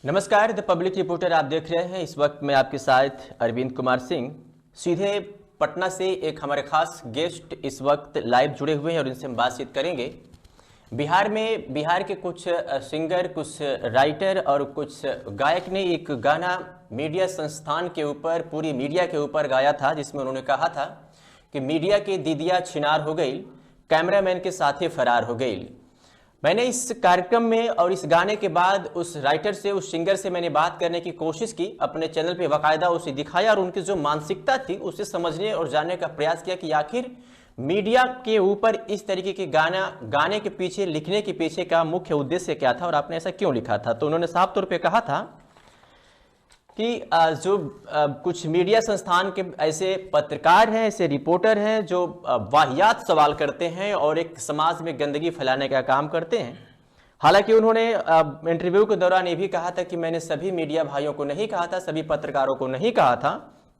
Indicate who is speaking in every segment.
Speaker 1: नमस्कार, the public reporter आप देख रहे हैं। इस वक्त मैं आपके साथ अरविंद कुमार सिंह सीधे पटना से एक हमारे खास गेस्ट इस वक्त लाइव जुड़े हुए हैं और इनसे हम बातचीत करेंगे। बिहार के कुछ सिंगर, कुछ राइटर और कुछ गायक ने एक गाना मीडिया संस्थान के ऊपर, पूरी मीडिया के ऊपर गाया था, जिसमें उन्होंने कहा था कि मीडिया की दीदिया छिनार हो गई, कैमरामैन के साथ ही फरार हो गई। मैंने इस कार्यक्रम में और इस गाने के बाद उस राइटर से, उस सिंगर से मैंने बात करने की कोशिश की, अपने चैनल पे बाकायदा उसे दिखाया और उनकी जो मानसिकता थी उसे समझने और जानने का प्रयास किया कि आखिर मीडिया के ऊपर इस तरीके के गाने के पीछे, लिखने के पीछे का मुख्य उद्देश्य क्या था और आपने ऐसा क्यों लिखा था। तो उन्होंने साफ तौर पर कहा था कि जो कुछ मीडिया संस्थान के ऐसे पत्रकार हैं, ऐसे रिपोर्टर हैं जो वाहियात सवाल करते हैं और एक समाज में गंदगी फैलाने का काम करते हैं। हालांकि उन्होंने इंटरव्यू के दौरान ये भी कहा था कि मैंने सभी मीडिया भाइयों को नहीं कहा था, सभी पत्रकारों को नहीं कहा था,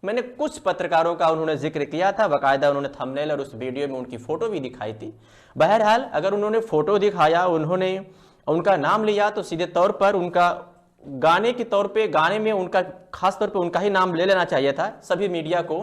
Speaker 1: मैंने कुछ पत्रकारों का उन्होंने जिक्र किया था। बाकायदा उन्होंने थंबनेल और उस वीडियो में उनकी फोटो भी दिखाई थी। बहरहाल अगर उन्होंने फोटो दिखाया, उन्होंने उनका नाम लिया, तो सीधे तौर पर उनका गाने के तौर पे, गाने में उनका खास तौर पे उनका ही नाम ले लेना चाहिए था सभी मीडिया को।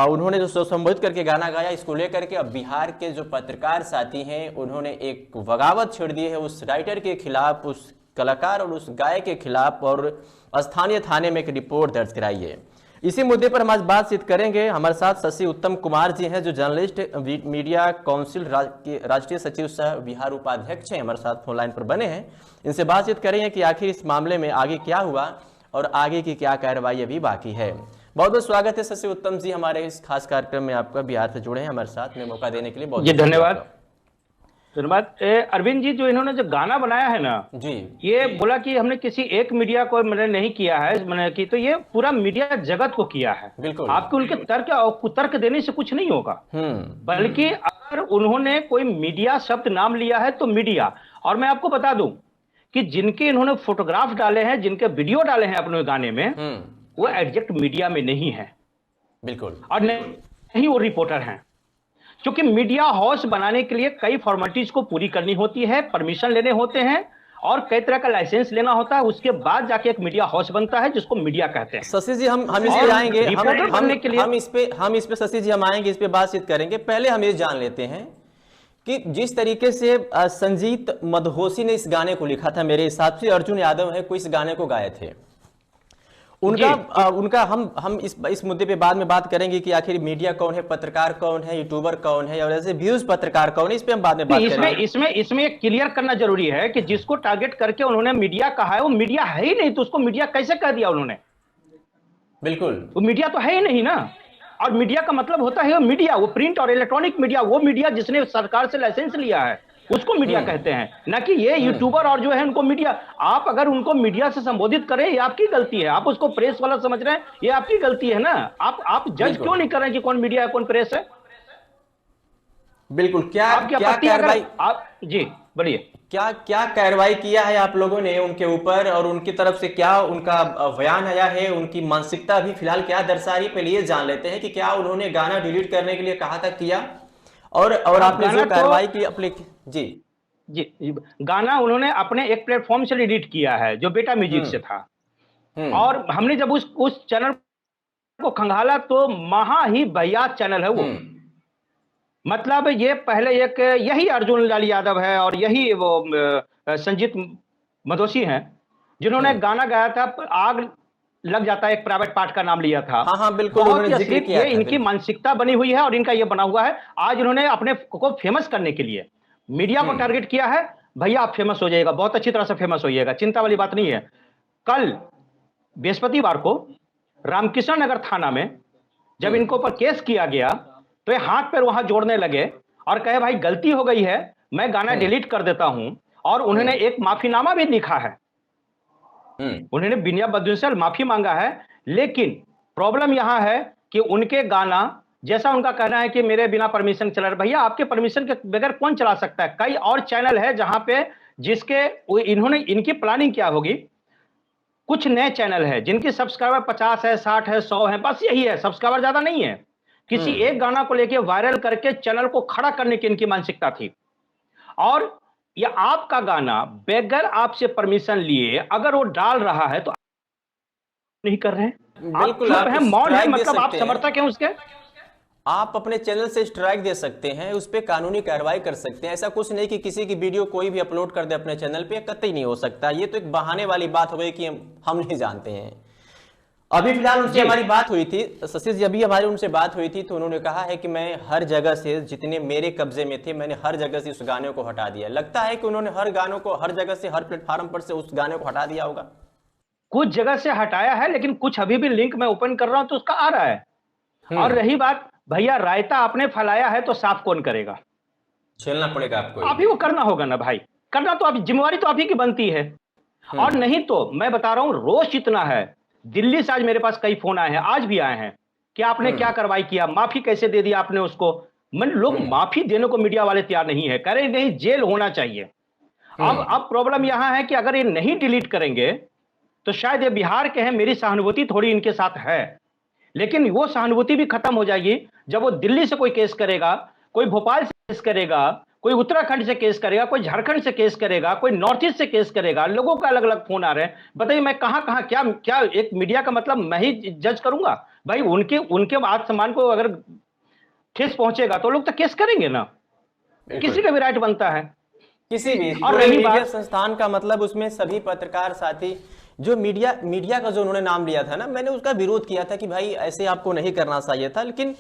Speaker 1: उन्होंने जो संबोधित करके गाना गाया, इसको लेकर के अब बिहार के जो पत्रकार साथी हैं उन्होंने एक बगावत छेड़ दी है उस राइटर के खिलाफ, उस कलाकार और उस गायक के खिलाफ, और स्थानीय थाने में एक रिपोर्ट दर्ज कराई है। इसी मुद्दे पर हम आज बातचीत करेंगे। हमारे साथ शशि उत्तम कुमार जी हैं जो जर्नलिस्ट, मीडिया काउंसिल के राष्ट्रीय सचिव सह बिहार उपाध्यक्ष हैं, हमारे साथ फोन लाइन पर बने हैं। इनसे बातचीत करेंगे कि आखिर इस मामले में आगे क्या हुआ और आगे की क्या कार्रवाई अभी बाकी है। बहुत बहुत स्वागत है शशि उत्तम जी हमारे इस खास कार्यक्रम में, आपका बिहार से जुड़े हैं हमारे साथ में, मौका देने के लिए बहुत
Speaker 2: धन्यवाद। अरविंद जी, जो इन्होंने जो गाना बनाया है ना
Speaker 1: जी,
Speaker 2: ये बोला कि हमने किसी एक मीडिया को मैंने नहीं किया है, मैंने की, तो ये पूरा मीडिया जगत को किया है।
Speaker 1: बिल्कुल
Speaker 2: आपके उनके तर्क और कुतर्क देने से कुछ नहीं होगा, बल्कि अगर उन्होंने कोई मीडिया शब्द नाम लिया है तो मीडिया। और मैं आपको बता दूं कि जिनके इन्होंने फोटोग्राफ डाले हैं, जिनके वीडियो डाले हैं अपने गाने में, वो एग्जैक्ट मीडिया में नहीं है,
Speaker 1: बिल्कुल,
Speaker 2: और नहीं वो रिपोर्टर हैं। क्योंकि मीडिया हाउस बनाने के लिए कई फॉर्मेलिटीज को पूरी करनी होती है, परमिशन लेने होते हैं और कई तरह का लाइसेंस लेना होता है, उसके बाद जाके एक मीडिया हाउस बनता है जिसको मीडिया कहते हैं।
Speaker 1: शशि जी हम इस पे आएंगे, हम इस पे शशि जी हम आएंगे, इस पे बातचीत करेंगे। पहले हम ये जान लेते हैं कि जिस तरीके से संजीत मदहोसी ने इस गाने को लिखा था, मेरे हिसाब से अर्जुन यादव है कोई इस गाने को गाए थे, उनका हम इस मुद्दे पे बाद में बात करेंगे कि आखिर मीडिया कौन है, पत्रकार कौन है, यूट्यूबर कौन है और ऐसे व्यूज पत्रकार कौन है, इस पे हम बाद में बात करेंगे।
Speaker 2: इसमें क्लियर करना जरूरी है कि जिसको टारगेट करके उन्होंने मीडिया कहा है वो मीडिया है ही नहीं, तो उसको मीडिया कैसे कह दिया उन्होंने?
Speaker 1: बिल्कुल,
Speaker 2: वो मीडिया तो है ही नहीं ना। और मीडिया का मतलब होता है मीडिया, वो प्रिंट और इलेक्ट्रॉनिक मीडिया, वो मीडिया जिसने सरकार से लाइसेंस लिया है उसको मीडिया कहते हैं, ना कि ये यूट्यूबर और जो है उनको मीडिया। आप अगर उनको मीडिया से संबोधित करें ये आपकी गलती है, आप उसको प्रेस वाला समझ रहे हैं ये आपकी गलती है ना। आप जज क्यों नहीं कर रहे हैं कि कौन मीडिया है कौन प्रेस है?
Speaker 1: बिल्कुल, क्या कार्रवाई,
Speaker 2: आप जी बोलिए,
Speaker 1: क्या कार्रवाई किया है आप लोगों ने उनके ऊपर और उनकी तरफ से क्या उनका बयान आया है, उनकी मानसिकता अभी फिलहाल क्या दर्शा रही? पहले ये जान लेते हैं कि क्या उन्होंने गाना डिलीट करने के लिए कहा था, किया, और आपने जो कार्रवाई की अपने
Speaker 2: जी गाना उन्होंने अपने एक प्लेटफॉर्म से डिलीट किया है जो बेटा म्यूजिक से था। और हमने जब उस चैनल को खंगाला तो महा ही वाहियात चैनल है वो। मतलब ये पहले एक यही अर्जुन लाल यादव है और यही वो संजीत मदहोसी हैं जिन्होंने गाना गाया था, आग लग जाता है, एक प्राइवेट पार्ट का नाम लिया था।
Speaker 1: हाँ बिल्कुल,
Speaker 2: ये इनकी मानसिकता बनी हुई है और इनका ये बना हुआ है। आज इन्होंने अपने को फेमस करने के लिए मीडिया को टारगेट किया है, भैया आप फेमस हो जाएगा, बहुत अच्छी तरह से फेमस हो जाएगा, चिंता वाली बात नहीं है। कल बृहस्पतिवार को रामकृष्ण नगर थाना में जब इनको ऊपर केस किया गया तो ये हाथ पैर वहां जोड़ने लगे और कहे भाई गलती हो गई है, मैं गाना डिलीट कर देता हूं। और उन्होंने एक माफीनामा भी लिखा है, उन्होंने बिना बदल से माफी मांगा है। लेकिन प्रॉब्लम यहां है कि उनके गाना, जैसा उनका कहना है कि मेरे बिना परमिशन चला रहा, भैया आपके परमिशन के बगैर कौन चला सकता है? कई और चैनल है जहां पे जिसके इन्होंने, इनकी प्लानिंग क्या होगी, कुछ नए चैनल है जिनकी सब्सक्राइबर 50 है, 60 है, 100 है, बस यही है, सब्सक्राइबर ज्यादा नहीं है। किसी एक गाना को लेके वायरल करके चैनल को खड़ा करने की इनकी मानसिकता थी। और ये आपका गाना बगैर आपसे परमिशन लिए अगर वो डाल रहा है तो नहीं कर रहे हैं, आप
Speaker 1: बिल्कुल,
Speaker 2: चुप
Speaker 1: आप
Speaker 2: हैं, मौन है,
Speaker 1: स्ट्राइक दे
Speaker 2: मतलब आप
Speaker 1: सकते हैं।
Speaker 2: समर्थक हैं उसके।
Speaker 1: आप अपने चैनल से स्ट्राइक दे सकते हैं, उस पर कानूनी कार्रवाई कर सकते हैं। ऐसा कुछ नहीं कि किसी की वीडियो कोई भी अपलोड कर दे अपने चैनल पे, कतई नहीं हो सकता। ये तो एक बहाने वाली बात हो गई कि हम नहीं जानते हैं। अभी फिलहाल उनसे
Speaker 2: जी
Speaker 1: हमारी बात हुई थी, शशि जी, अभी हमारी उनसे बात हुई थी, तो उन्होंने कहा है कि मैं हर जगह से, जितने मेरे कब्जे में थे, मैंने हर जगह से उस गाने को हटा दिया। लगता है कि उन्होंने हर गानों को, हर जगह से, हर प्लेटफॉर्म पर से उस गाने को हटा दिया होगा।
Speaker 2: कुछ जगह से हटाया है, लेकिन कुछ अभी भी लिंक मैं ओपन कर रहा हूं तो उसका आ रहा है। और
Speaker 1: हम्म।
Speaker 2: रही बात, भैया रायता आपने फैलाया है तो साफ कौन करेगा?
Speaker 1: झेलना पड़ेगा आपको ही।
Speaker 2: आप ही को करना होगा ना भाई, करना तो आप, जिम्मेवारी तो आप ही की बनती है। और
Speaker 1: हम्म।
Speaker 2: नहीं तो मैं बता रहा हूं, रोष इतना है, दिल्ली से आज मेरे पास कई फोन आए हैं, आज भी आए हैं कि आपने क्या
Speaker 1: हम्म।
Speaker 2: कार्रवाई किया, माफी कैसे दे दी आपने उसको। मन लोग
Speaker 1: हम्म।
Speaker 2: माफी देने को मीडिया वाले तैयार नहीं है, कह रहे नहीं जेल होना चाहिए। अब
Speaker 1: हम्म।
Speaker 2: प्रॉब्लम यहां है कि अगर ये नहीं डिलीट करेंगे तो शायद ये बिहार के हैं, मेरी सहानुभूति थोड़ी इनके साथ है, लेकिन वो सहानुभूति भी खत्म हो जाएगी जब वो दिल्ली से कोई केस करेगा, कोई भोपाल से केस करेगा, कोई उत्तराखंड से केस करेगा, कोई झारखंड से केस करेगा, कोई नॉर्थ ईस्ट से केस करेगा। लोगों का अलग अलग फोन आ रहे हैं, बताइए मैं कहां कहां क्या क्या, एक मीडिया का मतलब मैं ही जज करूंगा? भाई उनके उनके आत्मसम्मान को अगर ठेस पहुंचेगा तो लोग तो केस करेंगे ना, किसी
Speaker 1: बिल्कुल।
Speaker 2: का भी राइट बनता है।
Speaker 1: किसी भी
Speaker 2: और
Speaker 1: पूरे
Speaker 2: रही
Speaker 1: मीडिया
Speaker 2: बात,
Speaker 1: संस्थान का मतलब, उसमें सभी पत्रकार साथी, जो मीडिया मीडिया का जो उन्होंने नाम लिया था ना, मैंने उसका विरोध किया था कि भाई ऐसे आपको नहीं करना चाहिए था। लेकिन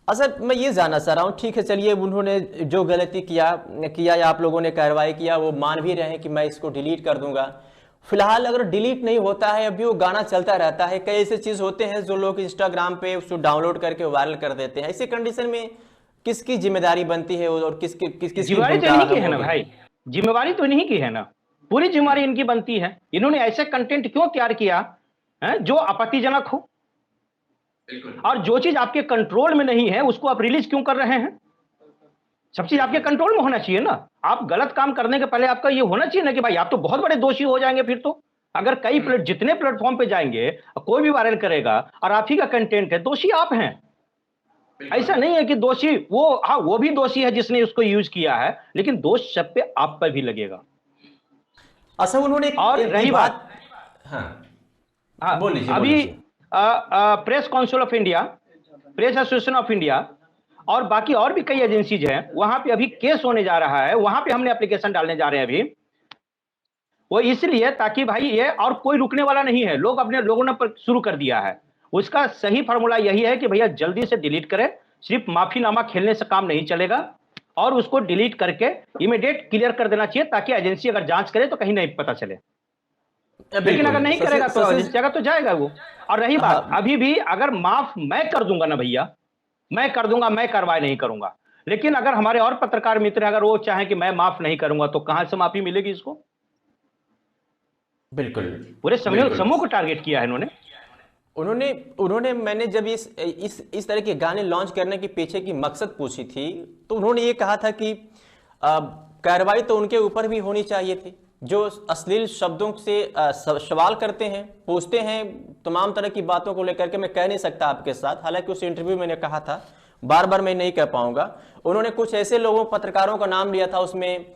Speaker 1: असल मैं ये जानना चाह रहा हूँ, ठीक है चलिए, उन्होंने जो गलती किया किया या आप लोगों ने कार्रवाई किया, वो मान भी रहे हैं कि मैं इसको डिलीट कर दूंगा। फिलहाल अगर डिलीट नहीं होता है, अभी वो गाना चलता रहता है, कई ऐसे चीज होते हैं जो लोग इंस्टाग्राम पे उसको डाउनलोड करके वायरल कर देते हैं। ऐसी कंडीशन में किसकी जिम्मेदारी बनती है और किसकी
Speaker 2: जिम्मेवारी तो
Speaker 1: भूमिका
Speaker 2: इन्हीं की
Speaker 1: अहम
Speaker 2: है ना
Speaker 1: होगी?
Speaker 2: भाई, जिम्मेवारी तो इन्हीं की है ना, पूरी जिम्मेवारी इनकी बनती है। इन्होंने ऐसे कंटेंट क्यों तैयार किया है जो आपत्तिजनक हो, और जो चीज आपके कंट्रोल में नहीं है उसको आप रिलीज क्यों कर रहे हैं? सब चीज आपके कंट्रोल में होना चाहिए ना। आप गलत काम करने के पहले आपका ये होना चाहिए ना कि भाई आप तो बहुत बड़े दोषी हो जाएंगे फिर तो। अगर कई जितने प्लेटफॉर्म पे जाएंगे, कोई भी वायरल करेगा और आप ही का कंटेंट है, दोषी आप हैं। ऐसा नहीं है कि दोषी वो, हाँ वो भी दोषी है जिसने उसको यूज किया है, लेकिन दोष सब पे आप पर भी लगेगा।
Speaker 1: अच्छा, उन्होंने
Speaker 2: और
Speaker 1: ये
Speaker 2: रही बात,
Speaker 1: बात। हाँ,
Speaker 2: हाँ
Speaker 1: बोल लीजिए, बोल
Speaker 2: अभी
Speaker 1: लीजिए।
Speaker 2: Press council of India, press association of India और बाकी और भी कई एजेंसीज हैं, वहां पे अभी केस होने जा रहा है, वहां पे हमने एप्लीकेशन डालने जा रहे हैं अभी। वो इसलिए ताकि भाई ये, और कोई रुकने वाला नहीं है, लोग अपने लोगों ने शुरू कर दिया है। उसका सही फॉर्मूला यही है कि भैया जल्दी से डिलीट करें, सिर्फ माफीनामा खेलने से काम नहीं चलेगा, और उसको डिलीट करके इमीडिएट क्लियर कर देना चाहिए, ताकि एजेंसी अगर जांच करे तो कहीं नहीं पता चले। लेकिन अगर
Speaker 1: बिल्कुल,
Speaker 2: नहीं करेगा तो जिस जगह तो जाएगा वो। और रही बात,
Speaker 1: हाँ,
Speaker 2: अभी भी अगर माफ मैं कर दूंगा ना भैया, मैं कर दूंगा, मैं कार्रवाई नहीं करूंगा, लेकिन अगर हमारे और पत्रकार मित्र अगर वो चाहें कि मैं माफ नहीं करूंगा, तो कहां से माफी मिलेगी इसको?
Speaker 1: बिल्कुल,
Speaker 2: पूरे
Speaker 1: बिल्कुल।
Speaker 2: समूह को टारगेट किया है इन्होंने।
Speaker 1: उन्होंने उन्होंने मैंने जब इस तरह के गाने लॉन्च करने के पीछे की मकसद पूछी थी, तो उन्होंने ये कहा था कि कार्रवाई तो उनके ऊपर भी होनी चाहिए थी, जो अश्लील शब्दों से सवाल करते हैं, पूछते हैं तमाम तरह की बातों को लेकर के। मैं कह नहीं सकता आपके साथ, हालांकि उस इंटरव्यू मैंने कहा था, बार बार मैं नहीं कह पाऊंगा। उन्होंने कुछ ऐसे लोगों, पत्रकारों का नाम लिया था, उसमें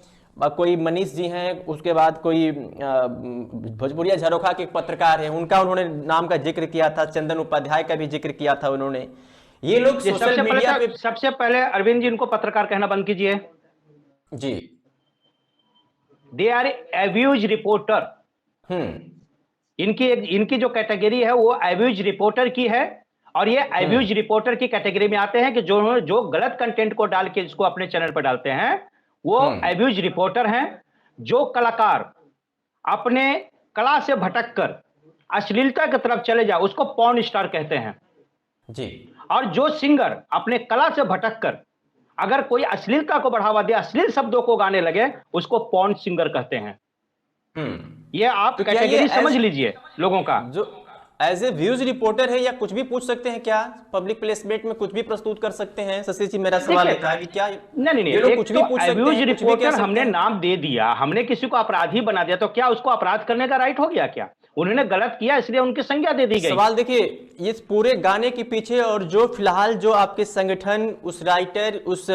Speaker 1: कोई मनीष जी हैं, उसके बाद कोई भोजपुरिया झरोखा के एक पत्रकार हैं, उनका उन्होंने नाम का जिक्र किया था, चंदन उपाध्याय का भी जिक्र किया था उन्होंने। ये लोग सोशल मीडिया पे।
Speaker 2: सबसे पहले अरविंद जी इनको पत्रकार कहना बंद कीजिए।
Speaker 1: जी।
Speaker 2: They are abuse reporter. इनकी जो कैटेगरी है वो एब्यूज रिपोर्टर की है, और ये एब्यूज रिपोर्टर की कैटेगरी में आते हैं कि जो गलत कंटेंट को डाल के इसको अपने चैनल पर डालते हैं, वो एब्यूज रिपोर्टर हैं। जो कलाकार अपने कला से भटककर अश्लीलता की तरफ चले जाए उसको पॉर्न स्टार कहते हैं
Speaker 1: जी।
Speaker 2: और जो सिंगर अपने कला से भटककर अगर कोई अश्लीलता को बढ़ावा दे, अश्लील शब्दों को गाने लगे, उसको पॉर्न सिंगर कहते हैं। ये आप
Speaker 1: तो
Speaker 2: कैटेगरी समझ लीजिए लोगों का।
Speaker 1: जो एज ए व्यूज रिपोर्टर है, या कुछ भी पूछ सकते हैं क्या? पब्लिक प्लेसमेंट में कुछ भी प्रस्तुत कर सकते हैं? शशि जी, मेरा सवाल था कि क्या
Speaker 2: नहीं,
Speaker 1: ये लोग
Speaker 2: एक
Speaker 1: कुछ
Speaker 2: तो
Speaker 1: भी पूछ सकते
Speaker 2: एब्यूज
Speaker 1: हैं, कुछ भी कह
Speaker 2: रिपोर्टर
Speaker 1: सकते
Speaker 2: हमने
Speaker 1: हैं?
Speaker 2: नाम दे दिया, हमने किसी को अपराधी बना दिया, तो क्या उसको अपराध करने का राइट हो गया क्या? उन्होंने गलत किया इसलिए उनकी संज्ञा दे दी गई।
Speaker 1: सवाल देखिए, ये पूरे गाने के पीछे और जो फिलहाल जो आपके संगठन, उस राइटर, उस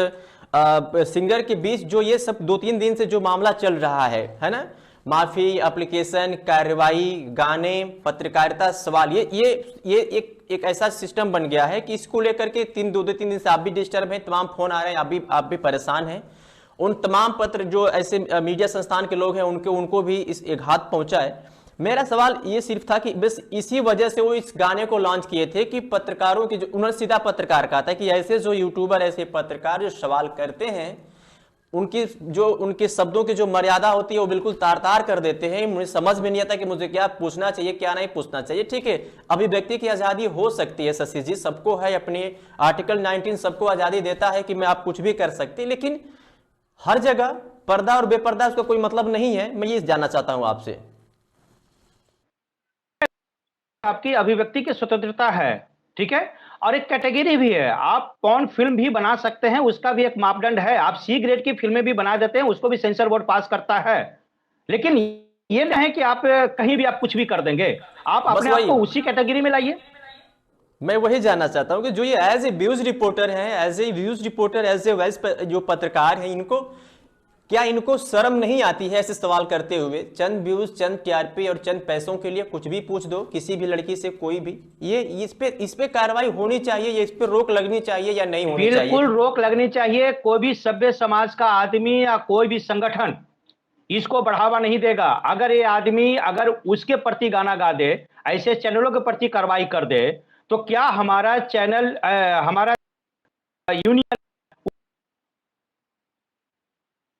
Speaker 1: सिंगर के बीच जो ये सब 2-3 दिन से जो मामला चल रहा है ना, माफी, एप्लीकेशन, कार्रवाई, गाने, पत्रकारिता सवाल, ये एक ऐसा सिस्टम बन गया है कि इसको लेकर के 2-3 दिन से आप भी डिस्टर्ब हैं, तमाम फोन आ रहे हैं, आप भी परेशान हैं। उन तमाम पत्र जो ऐसे मीडिया संस्थान के लोग हैं उनको भी इस एक हाथ पहुंचा है। मेरा सवाल ये सिर्फ था कि बस इसी वजह से वो इस गाने को लॉन्च किए थे कि पत्रकारों की जो, उन्होंने सीधा पत्रकार कहा था कि ऐसे जो यूट्यूबर, ऐसे पत्रकार जो सवाल करते हैं, उनके शब्दों की जो मर्यादा होती है वो बिल्कुल तार तार कर देते हैं। मुझे समझ में नहीं आता कि मुझे क्या पूछना चाहिए, क्या नहीं पूछना चाहिए। ठीक है, अभिव्यक्ति की आजादी हो सकती है शशि जी, सबको है, अपने आर्टिकल 19 सबको आजादी देता है कि मैं आप कुछ भी कर सकते, लेकिन हर जगह पर्दा और बेपर्दा उसका कोई मतलब नहीं है। मैं ये जानना चाहता हूं आपसे।
Speaker 2: आपकी अभिव्यक्ति की स्वतंत्रता है, ठीक है, और एक कैटेगरी भी है, आप पॉर्न फिल्म भी बना सकते हैं, उसका भी एक मापदंड है। आप सी ग्रेड की फिल्में भी बना देते हैं, उसको भी सेंसर बोर्ड पास करता है। लेकिन ये नहीं है कि आप कहीं भी आप कुछ भी कर देंगे, आप अपने आप को उसी कैटेगरी में लाइए।
Speaker 1: मैं वही जानना चाहता हूं कि जो ये एज ए व्यूज रिपोर्टर हैं, as a views reporter, as a vice जो पत्रकार हैं, क्या इनको शर्म नहीं आती है ऐसे सवाल करते हुए? चंद व्यूज, चंद टीआरपी और चंद पैसों के लिए कुछ भी पूछ दो किसी भी लड़की से, कोई भी। ये इस पे कार्रवाई होनी चाहिए, ये इस पे रोक लगनी चाहिए या नहीं होनी चाहिए?
Speaker 2: बिल्कुल रोक लगनी चाहिए। कोई भी सभ्य समाज का आदमी या कोई भी संगठन इसको बढ़ावा नहीं देगा। अगर ये आदमी अगर उसके प्रति गाना गा दे, ऐसे चैनलों के प्रति कार्रवाई कर दे, तो क्या हमारा चैनल, हमारा यूनियन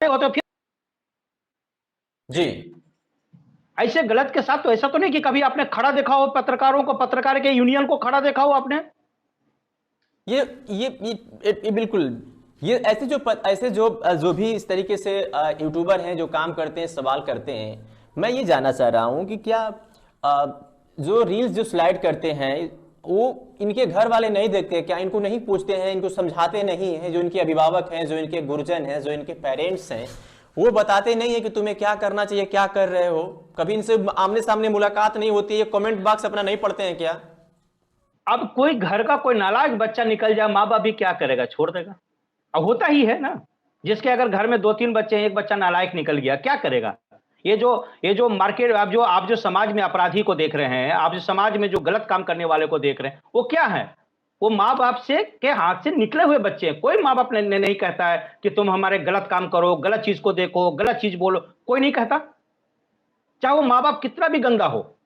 Speaker 2: तो फिर
Speaker 1: जी
Speaker 2: ऐसे गलत के साथ तो ऐसा तो नहीं कि कभी आपने खड़ा देखा हो पत्रकारों को, पत्रकार के यूनियन को खड़ा देखा हो आपने?
Speaker 1: ये बिल्कुल, ये ऐसे जो भी इस तरीके से यूट्यूबर हैं जो काम करते हैं, सवाल करते हैं, मैं ये जानना चाह रहा हूं कि क्या जो रील्स जो स्लाइड करते हैं वो इनके घर वाले नहीं देखते? क्या इनको नहीं पूछते हैं, इनको समझाते नहीं हैं? जो इनके अभिभावक हैं, जो इनके गुरुजन हैं, जो इनके पेरेंट्स हैं, वो बताते नहीं है कि तुम्हें क्या करना चाहिए, क्या कर रहे हो? कभी इनसे आमने सामने मुलाकात नहीं होती है? कमेंट बॉक्स अपना नहीं पढ़ते हैं क्या?
Speaker 2: अब कोई घर का कोई नालायक बच्चा निकल जाए, माँ बाप भी क्या करेगा? छोड़ देगा। अब होता ही है ना, जिसके अगर घर में 2-3 बच्चे हैं, एक बच्चा नालायक निकल गया, क्या करेगा? ये जो मार्केट, आप जो समाज में अपराधी को देख रहे हैं, आप जो समाज में जो गलत काम करने वाले को देख रहे हैं, वो क्या है? वो माँ बाप से के हाथ से निकले हुए बच्चे हैं। कोई माँ बाप ने नहीं कहता है कि तुम हमारे गलत काम करो, गलत चीज को देखो, गलत चीज बोलो, कोई नहीं कहता। चाहे वो माँ बाप कितना भी गंदा हो,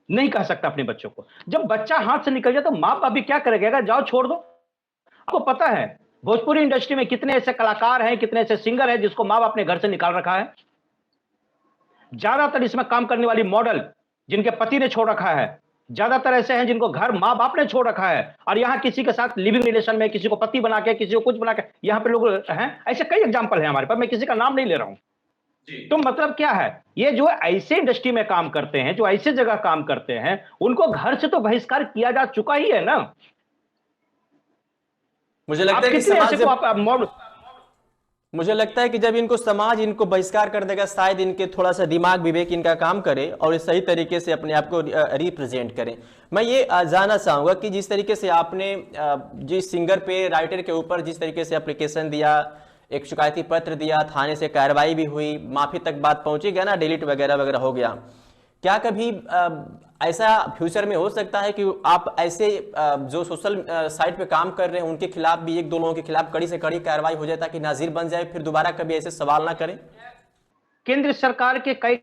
Speaker 2: नहीं कह सकता अपने बच्चों को। जब बच्चा हाथ से निकल जाए तो माँ बाप भी क्या करेगा? जाओ छोड़ दो। आपको पता है भोजपुरी इंडस्ट्री में कितने ऐसे कलाकार हैं, कितने ऐसे सिंगर हैं जिसको माँ बाप ने घर से निकाल रखा है। ज्यादातर इसमें काम करने वाली मॉडल जिनके पति ने छोड़ रखा है, ज्यादातर ऐसे हैं जिनको घर माँ बाप ने छोड़ रखा है, और यहां किसी के साथ लिविंग रिलेशन में, किसी को पति बना के, किसी को कुछ बना के, यहां पे लोग हैं। ऐसे कई एग्जांपल हैं हमारे पास, मैं किसी का नाम नहीं ले रहा हूं। तो मतलब क्या है, ये जो ऐसे इंडस्ट्री में काम करते हैं, जो ऐसे जगह काम करते हैं, उनको घर से तो बहिष्कार किया जा चुका ही है ना।
Speaker 1: मुझे लगता है कि जब इनको समाज इनको बहिष्कार कर देगा, शायद इनके थोड़ा सा दिमाग विवेक इनका काम करे और इस सही तरीके से अपने आप को रिप्रेजेंट करें। मैं ये जानना चाहूंगा कि जिस तरीके से आपने जिस सिंगर पे, राइटर के ऊपर जिस तरीके से एप्लीकेशन दिया, एक शिकायती पत्र दिया, थाने से कार्रवाई भी हुई, माफी तक बात पहुंची गया ना, डिलीट वगैरह वगैरह हो गया, क्या कभी ऐसा फ्यूचर में हो सकता है कि आप ऐसे जो सोशल साइट पे काम कर रहे हैं उनके खिलाफ भी, 1-2 लोगों के खिलाफ कड़ी से कड़ी कार्रवाई हो जाए ताकि नाजिर बन जाए, फिर दोबारा कभी ऐसे सवाल ना करें?
Speaker 2: केंद्र सरकार के कई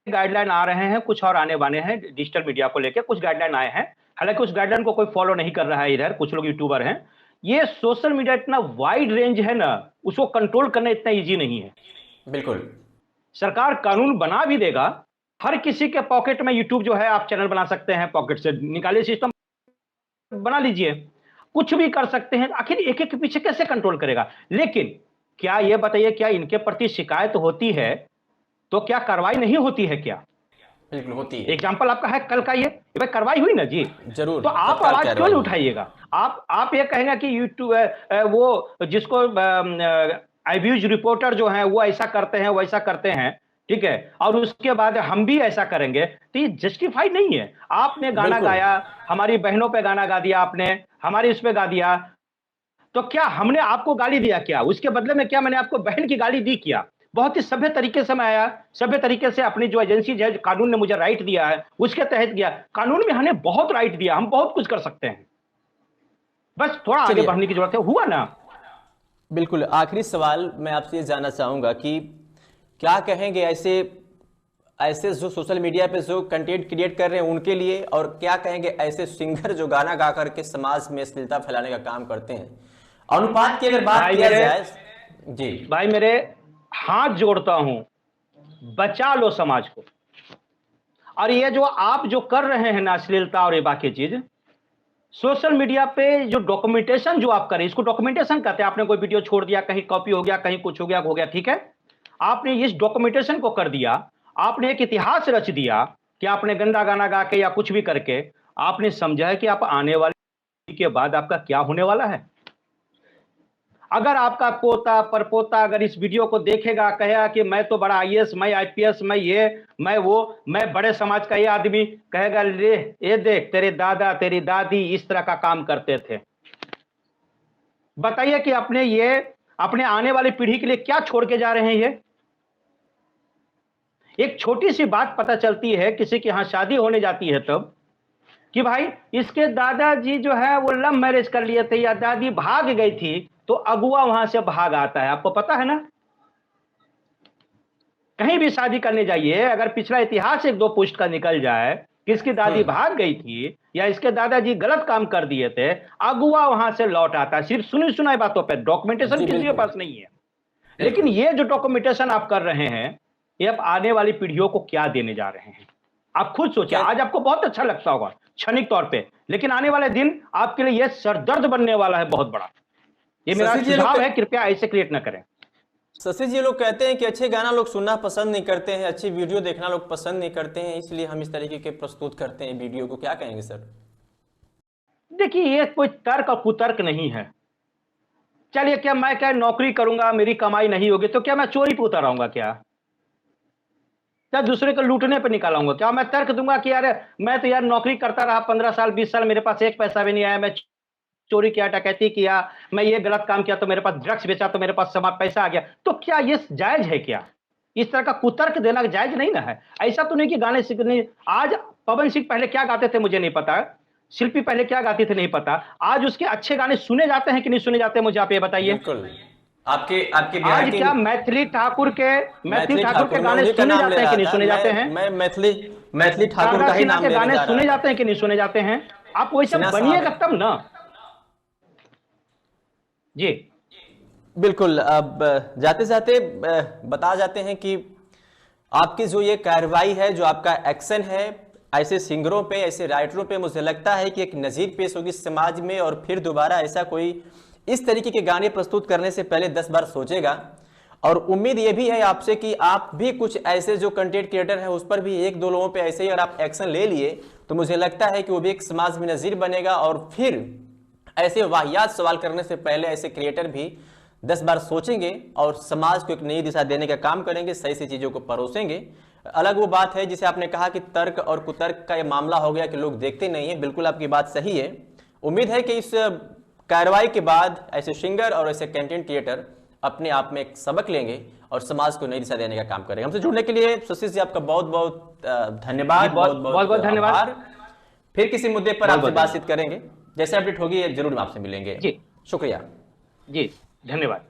Speaker 2: गाइडलाइन आ रहे हैं, कुछ और आने वाले हैं। डिजिटल मीडिया को लेकर कुछ गाइडलाइन आए हैं, हालांकि उस गाइडलाइन को कोई फॉलो नहीं कर रहा है। इधर कुछ लोग यूट्यूबर हैं, ये सोशल मीडिया इतना वाइड रेंज है ना, उसको कंट्रोल करना इतना इजी नहीं है।
Speaker 1: बिल्कुल,
Speaker 2: सरकार कानून बना भी देगा, हर किसी के पॉकेट में यूट्यूब जो है, आप चैनल बना सकते हैं, पॉकेट से निकालिए, सिस्टम बना लीजिए, कुछ भी कर सकते हैं। आखिर एक एक के पीछे कैसे कंट्रोल करेगा? लेकिन क्या ये बताइए, क्या इनके प्रति शिकायत होती है तो क्या कार्रवाई नहीं होती है? क्या
Speaker 1: बिल्कुल होती है।
Speaker 2: एग्जाम्पल आपका है कल का, ये भाई कार्रवाई हुई ना जी,
Speaker 1: जरूर।
Speaker 2: तो आप आवाज क्यों नहीं उठाइएगा? आप ये कहेंगे कि यूट्यूब वो जिसको अब्यूज रिपोर्टर जो है वो ऐसा करते हैं, वैसा करते हैं, ठीक है, और उसके बाद हम भी ऐसा करेंगे, तो ये जस्टिफाइड नहीं है। आपने गाना गाया, हमारी बहनों पे गाना गा दिया आपने, हमारी उस पे गा दिया, तो क्या हमने आपको गाली दिया क्या? उसके बदले में क्या मैंने आपको बहन की गाली दी क्या? बहुत ही सभ्य तरीके से मैं आया, सभ्य तरीके से अपनी जो एजेंसी है, कानून ने मुझे राइट दिया है, उसके तहत गया। कानून में हमें बहुत राइट दिया, हम बहुत कुछ कर सकते हैं, बस थोड़ा आगे बढ़ने की जरूरत है। हुआ ना?
Speaker 1: बिल्कुल। आखिरी सवाल मैं आपसे ये जानना चाहूंगा कि क्या कहेंगे ऐसे ऐसे जो सोशल मीडिया पे जो कंटेंट क्रिएट कर रहे हैं उनके लिए, और क्या कहेंगे ऐसे सिंगर जो गाना गा करके समाज में अश्लीलता फैलाने का काम करते हैं? अनुपात की अगर बात किया जाए जी
Speaker 2: भाई मेरे, हाथ जोड़ता हूं, बचा लो समाज को। और ये जो आप जो कर रहे हैं ना, अश्लीलता और ये बाकी चीज, सोशल मीडिया पे जो डॉक्यूमेंटेशन जो आप करें, इसको डॉक्यूमेंटेशन कहते हैं। आपने कोई वीडियो छोड़ दिया, कहीं कॉपी हो गया, कहीं कुछ हो गया, ठीक है, आपने इस डॉक्यूमेंटेशन को कर दिया, आपने एक इतिहास रच दिया कि आपने गंदा गाना गा के या कुछ भी करके आपने समझा है कि आप आने वाले के बाद आपका क्या होने वाला है। अगर आपका पोता परपोता अगर इस वीडियो को देखेगा, कहेगा कि मैं तो बड़ा आईएएस, मैं आईपीएस, मैं ये, मैं वो, मैं बड़े समाज का ये आदमी, कहेगा ले ये देख तेरे दादा तेरी दादी इस तरह का काम करते थे। बताइए कि अपने आने वाली पीढ़ी के लिए क्या छोड़ के जा रहे हैं। ये एक छोटी सी बात पता चलती है, किसी के यहां शादी होने जाती है तब, कि भाई इसके दादाजी जो है वो लव मैरिज कर लिए थे या दादी भाग गई थी, तो अगुआ वहां से भाग आता है। आपको पता है ना? कहीं भी शादी करने जाइए, अगर पिछला इतिहास एक दो पुष्ट का निकल जाए कि इसकी दादी भाग गई थी या इसके दादाजी गलत काम कर दिए थे, अगुआ वहां से लौट आता है। सिर्फ सुनी सुनाई बातों पर, डॉक्यूमेंटेशन किसी के पास नहीं है। लेकिन ये जो डॉक्यूमेंटेशन आप कर रहे हैं, ये आप आने वाली पीढ़ियों को क्या देने जा रहे हैं? आप खुद सोचिए। आज आपको बहुत अच्छा लगता होगा क्षणिक तौर पे, लेकिन आने वाले दिन आपके लिए यह सरदर्द बनने वाला है बहुत बड़ा। ये मेरा सुझाव है, कृपया ऐसे क्रिएट ना करें।
Speaker 1: शशि जी, लोग कहते हैं कि अच्छे गाना लोग सुनना पसंद नहीं करते हैं, अच्छी वीडियो देखना लोग पसंद नहीं करते हैं, इसलिए हम इस तरीके के प्रस्तुत करते हैं वीडियो को। क्या कहेंगे सर?
Speaker 2: देखिए, ये कोई तर्क और कुतर्क नहीं है। चलिए, क्या मैं क्या नौकरी करूंगा, मेरी कमाई नहीं होगी तो क्या मैं चोरी पे उतर आऊंगा? क्या दूसरे को लूटने पे निकालाऊंगा? क्या मैं तर्क दूंगा कि यार मैं तो यार नौकरी करता रहा 15 साल 20 साल, मेरे पास एक पैसा भी नहीं आया, मैं चोरी किया, डकैती किया, मैं ये गलत काम किया तो मेरे पास ड्रग्स बेचा तो मेरे पास पैसा आ गया, तो क्या ये जायज है? क्या इस तरह का कुतर्क देना जायज नहीं ना है? ऐसा तो नहीं कि गाने सीखने, आज पवन सिंह पहले क्या गाते थे मुझे नहीं पता, शिल्पी पहले क्या गाती थी नहीं पता, आज उसके अच्छे गाने सुने जाते हैं कि नहीं सुने जाते, मुझे आप ये बताइए।
Speaker 1: आपके
Speaker 2: आज क्या मैथिली ठाकुर के गाने सुने जाते हैं कि नहीं सुने जाते हैं?
Speaker 1: मैं मैथिली ठाकुर का ही नाम
Speaker 2: के गाने सुने जाते हैं कि नहीं सुने जाते हैं? आप वैसे बनिएगा तब ना। जी
Speaker 1: बिल्कुल। अब जाते जाते बता जाते हैं कि आपकी जो ये कार्रवाई है, जो आपका एक्शन है ऐसे सिंगरों पे, ऐसे राइटरों पे, मुझे लगता है कि एक नज़ीर पेश होगी समाज में, और फिर दोबारा ऐसा कोई इस तरीके के गाने प्रस्तुत करने से पहले 10 बार सोचेगा। और उम्मीद ये भी है आपसे कि आप भी कुछ ऐसे जो कंटेंट क्रिएटर हैं उस पर भी एक दो लोगों पे ऐसे ही अगर आप एक्शन ले लिए तो मुझे लगता है कि वो भी एक समाज में नज़ीर बनेगा, और फिर ऐसे वाहियात सवाल करने से पहले ऐसे क्रिएटर भी 10 बार सोचेंगे और समाज को एक नई दिशा देने का काम करेंगे, सही सी चीज़ों को परोसेंगे। अलग वो बात है जिसे आपने कहा कि तर्क और कुतर्क का ये मामला हो गया कि लोग देखते नहीं है। बिल्कुल आपकी बात सही है। उम्मीद है कि इस कार्रवाई के बाद ऐसे सिंगर और ऐसे कंटेंट क्रिएटर अपने आप में एक सबक लेंगे और समाज को नई दिशा देने का काम करेंगे। हमसे जुड़ने के लिए शशि जी आपका बहुत बहुत धन्यवाद।
Speaker 2: बहुत धन्यवाद।
Speaker 1: फिर किसी मुद्दे पर आपसे बातचीत करेंगे, जैसे अपडेट होगी जरूर आपसे मिलेंगे।
Speaker 2: जी
Speaker 1: शुक्रिया।
Speaker 2: जी धन्यवाद।